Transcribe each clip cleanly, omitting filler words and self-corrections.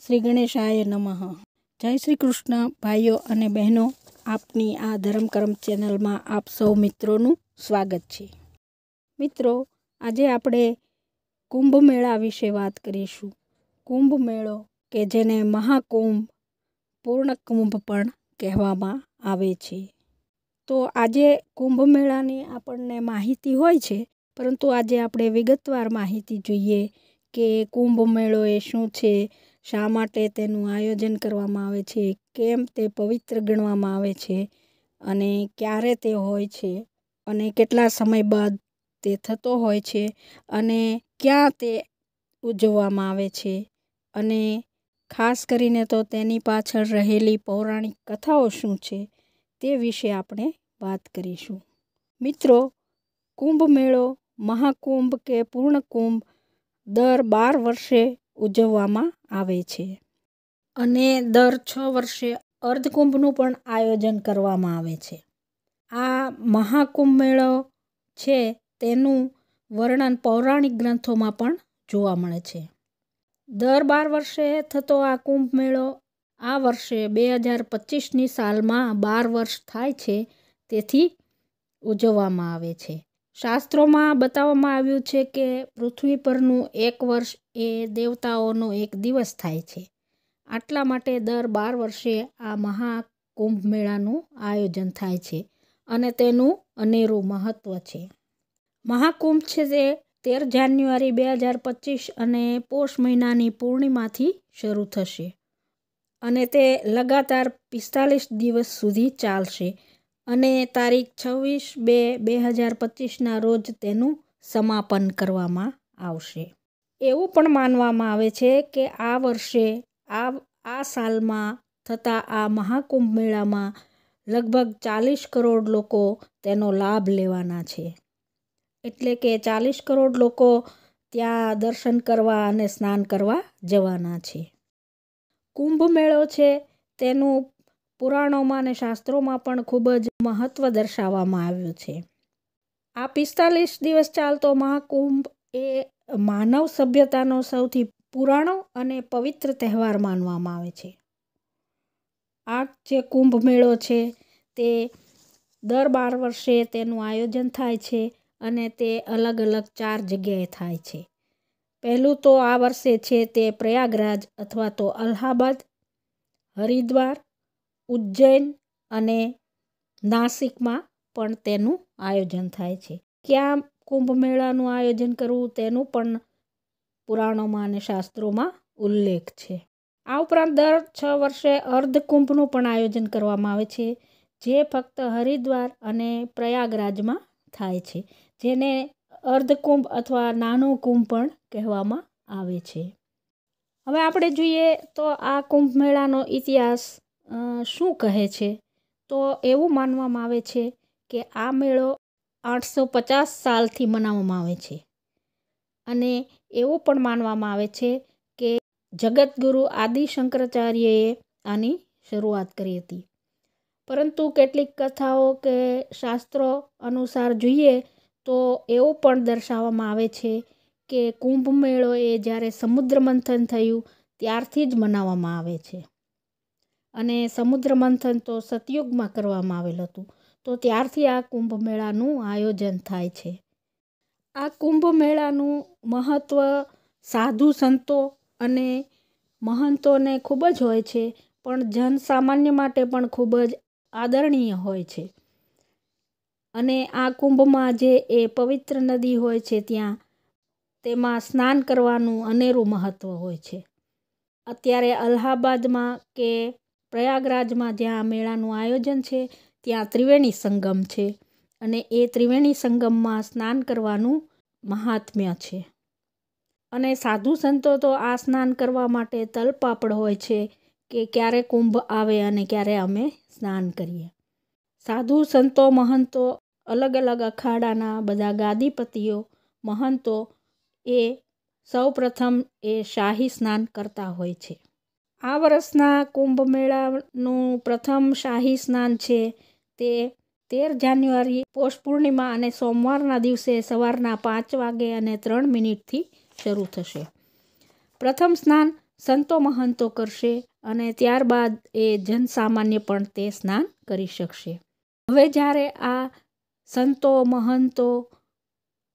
શ્રી ગણેશાય નમઃ। જય શ્રી કૃષ્ણ ભાઈઓ અને બહેનો, આપની આ ધર્મકર્મ ચેનલમાં આપ સૌ મિત્રોનું સ્વાગત છે। મિત્રો, આજે આપણે કુંભ મેળા વિશે વાત કરીશું। કુંભ મેળો કે જેને મહાકુંભ, પૂર્ણ કુંભ પણ કહેવામાં આવે છે। તો આજે કુંભ મેળાની આપણને માહિતી હોય છે, પરંતુ આજે આપણે વિગતવાર માહિતી જોઈએ કે કુંભ મેળો એ શું છે, શા માટે તેનું આયોજન કરવામાં આવે છે, કેમ તે પવિત્ર ગણવામાં આવે છે અને ક્યારે તે હોય છે અને કેટલા સમય બાદ તે થતો હોય છે અને ક્યાં તે ઉજવવામાં આવે છે અને ખાસ કરીને તો તેની પાછળ રહેલી પૌરાણિક કથાઓ શું છે તે વિશે આપણે વાત કરીશું। મિત્રો, કુંભ મેળો, મહાકુંભ કે પૂર્ણ કુંભ દર 12 વર્ષે ઉજવવામાં આવે છે અને દર 6 વર્ષે અર્ધકુંભનું પણ આયોજન કરવામાં આવે છે। આ મહાકુંભ મેળો છે તેનું વર્ણન પૌરાણિક ગ્રંથોમાં પણ જોવા મળે છે। દર 12 વર્ષે થતો આ કુંભ મેળો આ વર્ષે 2025ની સાલમાં 12 વર્ષ થાય છે, તેથી ઉજવવામાં આવે છે। શાસ્ત્રોમાં બતાવવામાં આવ્યું છે કે પૃથ્વી પરનું એક વર્ષ એ દેવતાઓનો એક દિવસ થાય છે। આટલા માટે દર 12 વર્ષે આ મહાકુંભ મેળાનું આયોજન થાય છે અને તેનું અનેરું મહત્ત્વ છે। મહાકુંભ છે તે 13 જાન્યુઆરી 2025 અને પોષ મહિનાની પૂર્ણિમાથી શરૂ થશે અને તે લગાતાર 45 દિવસ સુધી ચાલશે અને તારીખ 26/2/2025ના રોજ તેનું સમાપન કરવામાં આવશે। એવું પણ માનવામાં આવે છે કે આ વર્ષે આ સાલમાં થતા આ મહાકુંભ મેળામાં લગભગ 40 કરોડ લોકો તેનો લાભ લેવાના છે। એટલે કે 40 કરોડ લોકો ત્યાં દર્શન કરવા અને સ્નાન કરવા જવાના છે। કુંભ મેળો છે તેનું પુરાણોમાં અને શાસ્ત્રોમાં પણ ખૂબ જ મહત્ત્વ દર્શાવવામાં આવ્યું છે। આ 45 દિવસ ચાલતો મહાકુંભ એ માનવ સભ્યતાનો સૌથી પુરાણો અને પવિત્ર તહેવાર માનવામાં આવે છે। આ જે કુંભ મેળો છે તે દર 12 વર્ષે તેનું આયોજન થાય છે અને તે અલગ અલગ 4 જગ્યાએ થાય છે। પહેલું તો આ વર્ષે છે તે પ્રયાગરાજ અથવા તો અલ્હાબાદ, હરિદ્વાર, ઉજ્જૈન અને નાસિકમાં પણ તેનું આયોજન થાય છે। ક્યાં કુંભ મેળાનું આયોજન કરવું તેનું પણ પુરાણોમાં અને શાસ્ત્રોમાં ઉલ્લેખ છે। આ ઉપરાંત દર 6 વર્ષે અર્ધકુંભનું પણ આયોજન કરવામાં આવે છે, જે ફક્ત હરિદ્વાર અને પ્રયાગરાજમાં થાય છે, જેને અર્ધકુંભ અથવા નાનો કુંભ પણ કહેવામાં આવે છે। હવે આપણે જોઈએ તો આ કુંભ મેળાનો ઇતિહાસ શું કહે છે, તો એવું માનવામાં આવે છે કે આ મેળો 850 સાલથી મનાવવામાં આવે છે અને એવું પણ માનવામાં આવે છે કે જગતગુરુ આદિ શંકરાચાર્યએ આની શરૂઆત કરી હતી। પરંતુ કેટલીક કથાઓ કે શાસ્ત્રો અનુસાર જોઈએ તો એવું પણ દર્શાવવામાં આવે છે કે કુંભ મેળો એ જ્યારે સમુદ્ર મંથન થયું ત્યારથી જ મનાવવામાં આવે છે અને સમુદ્ર મંથન તો સતયુગમાં કરવામાં આવેલ હતું, તો ત્યારથી આ કુંભ મેળાનું આયોજન થાય છે। આ કુંભ મેળાનું મહત્ત્વ સાધુ સંતો અને મહંતોને ખૂબ જ હોય છે, પણ જનસામાન્ય માટે પણ ખૂબ જ આદરણીય હોય છે અને આ કુંભમાં જે એ પવિત્ર નદી હોય છે તેમાં સ્નાન કરવાનું અનેરું મહત્ત્વ હોય છે। અત્યારે અલ્હાબાદમાં કે પ્રયાગરાજમાં જ્યાં મેળાનું આયોજન છે ત્યાં ત્રિવેણી સંગમ છે અને એ ત્રિવેણી સંગમમાં સ્નાન કરવાનું મહાત્મ્ય છે અને સાધુ સંતો તો આ સ્નાન કરવા માટે તલપાપડ હોય છે કે ક્યારે કુંભ આવે અને ક્યારે અમે સ્નાન કરીએ। સાધુ સંતો મહંતો, અલગ અલગ અખાડાના બધા ગાદીપતિઓ મહંતો એ સૌ પ્રથમ એ શાહી સ્નાન કરતા હોય છે। આ વર્ષના કુંભ મેળાનું પ્રથમ શાહી સ્નાન છે તે 13 જાન્યુઆરી પોષ પૂર્ણિમા અને સોમવારના દિવસે સવારના 5 વાગે અને 3 મિનિટથી શરૂ થશે। પ્રથમ સ્નાન સંતો મહંતો કરશે અને ત્યારબાદ એ જનસામાન્ય પણ તે સ્નાન કરી શકશે. હવે જ્યારે આ સંતો મહંતો,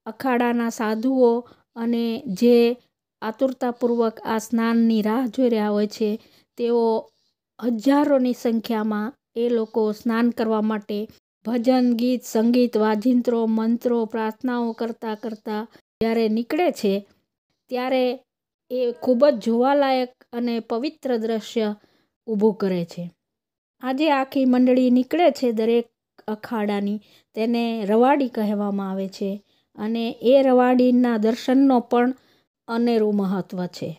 અખાડાના સાધુઓ અને જે આતુરતાપૂર્વક આ સ્નાનની રાહ જોઈ રહ્યા હોય છે, તેઓ હજારોની સંખ્યામાં એ લોકો સ્નાન કરવા માટે ભજન, ગીત, સંગીત, વાજિંત્રો, મંત્રો, પ્રાર્થનાઓ કરતાં કરતાં જ્યારે નીકળે છે, ત્યારે એ ખૂબ જ જોવાલાયક અને પવિત્ર દ્રશ્ય ઊભું કરે છે. આજે આખી મંડળી નીકળે છે દરેક અખાડાની, તેને રવાડી કહેવામાં આવે છે અને એ રવાડીના દર્શનનો પણ અનેરું મહત્ત્વ છે.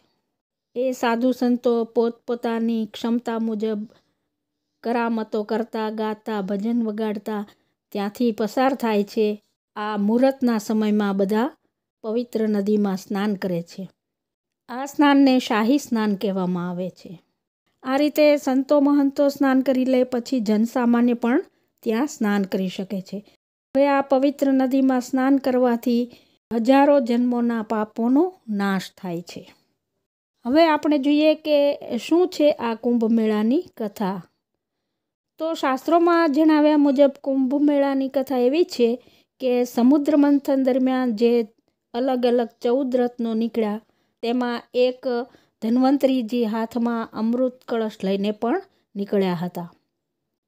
એ સાધુ સંતો પોતપોતાની ક્ષમતા મુજબ કરામતો કરતા, ગાતા, ભજન વગાડતા ત્યાંથી પસાર થાય છે. આ મુહૂર્તના સમયમાં બધા પવિત્ર નદીમાં સ્નાન કરે છે. આ સ્નાનને શાહી સ્નાન કહેવામાં આવે છે. આ રીતે સંતો મહંતો સ્નાન કરી લે પછી જનસામાન્ય પણ ત્યાં સ્નાન કરી શકે છે. હવે આ પવિત્ર નદીમાં સ્નાન કરવાથી હજારો જન્મોના પાપોનો નાશ થાય છે. હવે આપણે જોઈએ કે શું છે આ કુંભ મેળાની કથા. તો શાસ્ત્રોમાં જણાવ્યા મુજબ કુંભ મેળાની કથા એવી છે કે સમુદ્ર મંથન દરમિયાન જે અલગ અલગ 14 રત્નો નીકળ્યા, તેમાં એક ધન્વંતરીજી હાથમાં અમૃત કળશ લઈને પણ નીકળ્યા હતા.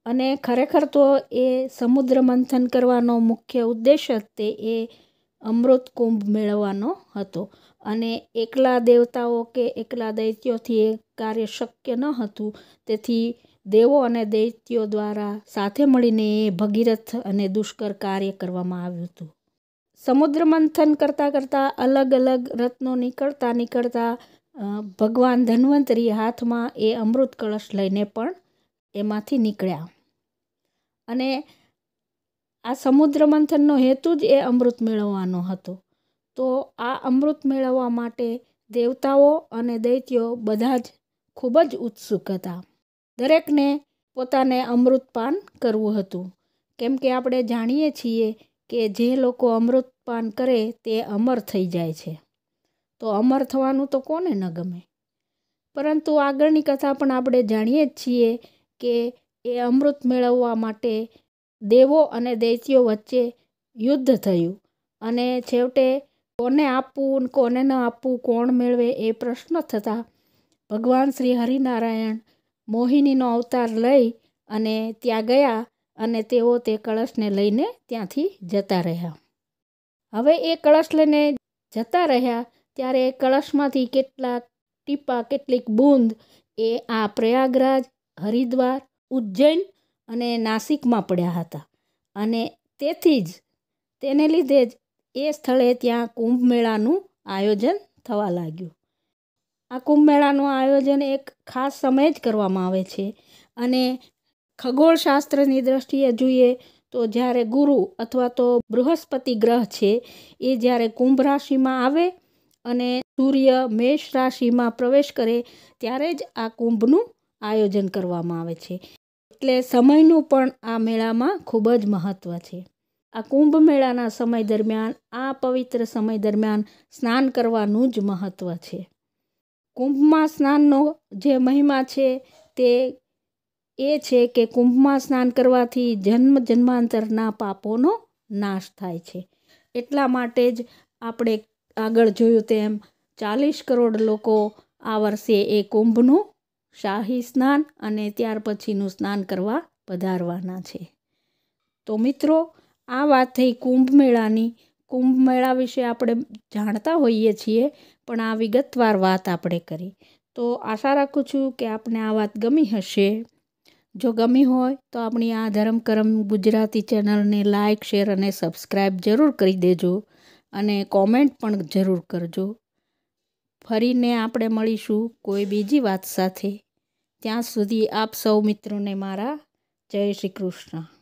અને ખરેખર તો એ સમુદ્ર મંથન કરવાનો મુખ્ય ઉદ્દેશ જ તે એ અમૃત કુંભ મેળવવાનો હતો. અને એકલા દેવતાઓ કે એકલા દૈત્યોથી એ કાર્ય શક્ય ન હતું. તેથી દેવો અને દૈત્યો દ્વારા સાથે મળીને એ ભગીરથ અને દુષ્કર કાર્ય કરવામાં આવ્યું હતું. સમુદ્ર મંથન કરતાં કરતાં અલગ અલગ રત્નો નીકળતા ભગવાન ધન્વંતરી હાથમાં એ અમૃત કળશ લઈને પણ એમાંથી નીકળ્યા. અને આ સમુદ્ર મંથનનો હેતુ જ એ અમૃત મેળવવાનો હતો. તો આ અમૃત મેળવવા માટે દેવતાઓ અને દૈત્યો બધા જ ખૂબ જ ઉત્સુક હતા. દરેકને પોતાને અમૃતપાન કરવું હતું. કેમ કે આપણે જાણીએ છીએ કે જે લોકો અમૃતપાન કરે તે અમર થઈ જાય છે. તો અમર થવાનું તો કોને ન ગમે. પરંતુ આગળની કથા પણ આપણે જાણીએ જ છીએ કે એ અમૃત મેળવવા માટે દેવો અને દૈત્યો વચ્ચે યુદ્ધ થયું અને છેવટે કોને આપવું કોને ન આપવું, કોણ મેળવે એ પ્રશ્ન થતાં ભગવાન શ્રી હરિનારાયણ મોહિનીનો અવતાર લઈ અને ત્યાં ગયા અને તેઓ તે કળશને લઈને ત્યાંથી જતા રહ્યા. હવે એ કળશ લઈને જતા રહ્યા ત્યારે એ કળશમાંથી કેટલાક ટીપા, કેટલીક બૂંદ એ આ પ્રયાગરાજ, હરિદ્વાર, ઉજ્જૈન અને નાસિકમાં પડ્યા હતા. અને તેથી જ તેને લીધે જ એ સ્થળે ત્યાં કુંભ મેળાનું આયોજન થવા લાગ્યું. આ કુંભ મેળાનું આયોજન એક ખાસ સમયે જ કરવામાં આવે છે. અને ખગોળશાસ્ત્રની દ્રષ્ટિએ જોઈએ તો જ્યારે ગુરુ અથવા તો બૃહસ્પતિ ગ્રહ છે એ જ્યારે કુંભ રાશિમાં આવે અને સૂર્ય મેષ રાશિમાં પ્રવેશ કરે ત્યારે જ આ કુંભનું આયોજન કરવામાં આવે છે. એટલે સમયનું પણ આ મેળામાં ખૂબ જ મહત્ત્વ છે. આ કુંભ મેળાના સમય દરમિયાન, આ પવિત્ર સમય દરમિયાન સ્નાન કરવાનું જ મહત્ત્વ છે. કુંભમાં સ્નાનનો જે મહિમા છે તે એ છે કે કુંભમાં સ્નાન કરવાથી જન્મ જન્માંતરના પાપોનો નાશ થાય છે. એટલા માટે જ આપણે આગળ જોયું તેમ 40 કરોડ લોકો આ વર્ષે એ કુંભનું શાહી સ્નાન અને ત્યાર પછીનું સ્નાન કરવા પધારવાના છે. તો મિત્રો, આ વાત થઈ કુંભ મેળાની. કુંભ મેળા વિશે આપણે જાણતા હોઈએ છીએ, પણ આ વિગતવાર વાત આપણે કરી. તો આશા રાખું છું કે આપને આ વાત ગમી હશે. જો ગમી હોય તો આપણી આ ધર્મ કરમ ગુજરાતી ચેનલને લાઇક, શેર અને સબસ્ક્રાઈબ જરૂર કરી દેજો અને કોમેન્ટ પણ જરૂર કરજો. ફરીને આપણે મળીશું કોઈ બીજી વાત સાથે. ત્યાં સુધી આપ સૌ મિત્રોને મારા જય શ્રી કૃષ્ણ.